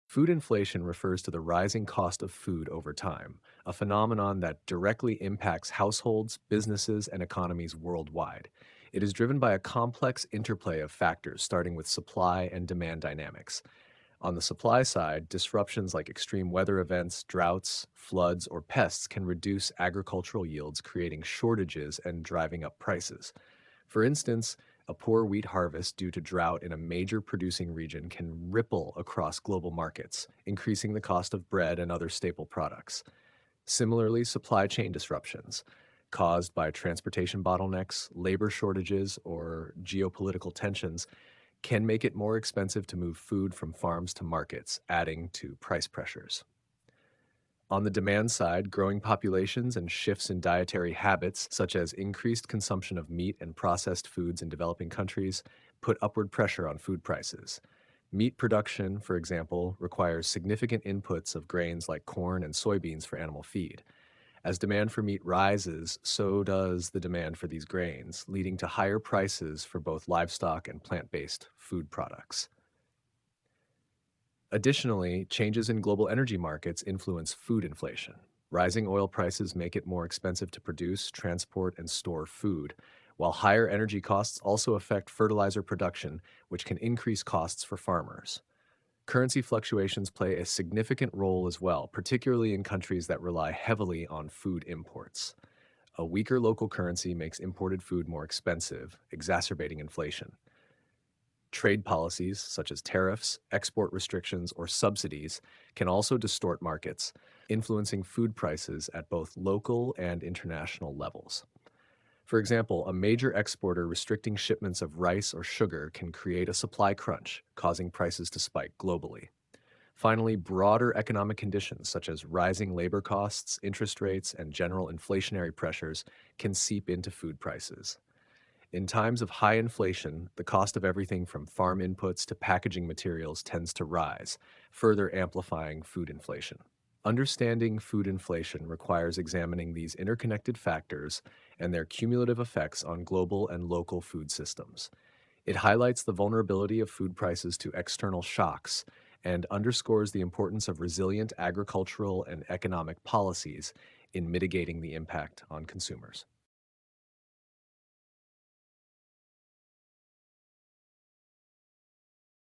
Food inflation refers to the rising cost of food over time, a phenomenon that directly impacts households, businesses, and economies worldwide. It is driven by a complex interplay of factors, starting with supply and demand dynamics. On the supply side, disruptions like extreme weather events, droughts, floods, or pests can reduce agricultural yields, creating shortages and driving up prices. For instance, a poor wheat harvest due to drought in a major producing region can ripple across global markets, increasing the cost of bread and other staple products. Similarly, supply chain disruptions caused by transportation bottlenecks, labor shortages, or geopolitical tensions can make it more expensive to move food from farms to markets, adding to price pressures. On the demand side, growing populations and shifts in dietary habits, such as increased consumption of meat and processed foods in developing countries, put upward pressure on food prices. Meat production, for example, requires significant inputs of grains like corn and soybeans for animal feed. As demand for meat rises, so does the demand for these grains, leading to higher prices for both livestock and plant based food products. Additionally, changes in global energy markets influence food inflation. Rising oil prices make it more expensive to produce, transport, and store food, while higher energy costs also affect fertilizer production, which can increase costs for farmers. Currency fluctuations play a significant role as well, particularly in countries that rely heavily on food imports. A weaker local currency makes imported food more expensive, exacerbating inflation. Trade policies, such as tariffs, export restrictions, or subsidies, can also distort markets, influencing food prices at both local and international levels. For example, a major exporter restricting shipments of rice or sugar can create a supply crunch, causing prices to spike globally. Finally, broader economic conditions such as rising labor costs, interest rates, and general inflationary pressures can seep into food prices. In times of high inflation, the cost of everything from farm inputs to packaging materials tends to rise, further amplifying food inflation. Understanding food inflation requires examining these interconnected factors and their cumulative effects on global and local food systems. It highlights the vulnerability of food prices to external shocks and underscores the importance of resilient agricultural and economic policies in mitigating the impact on consumers.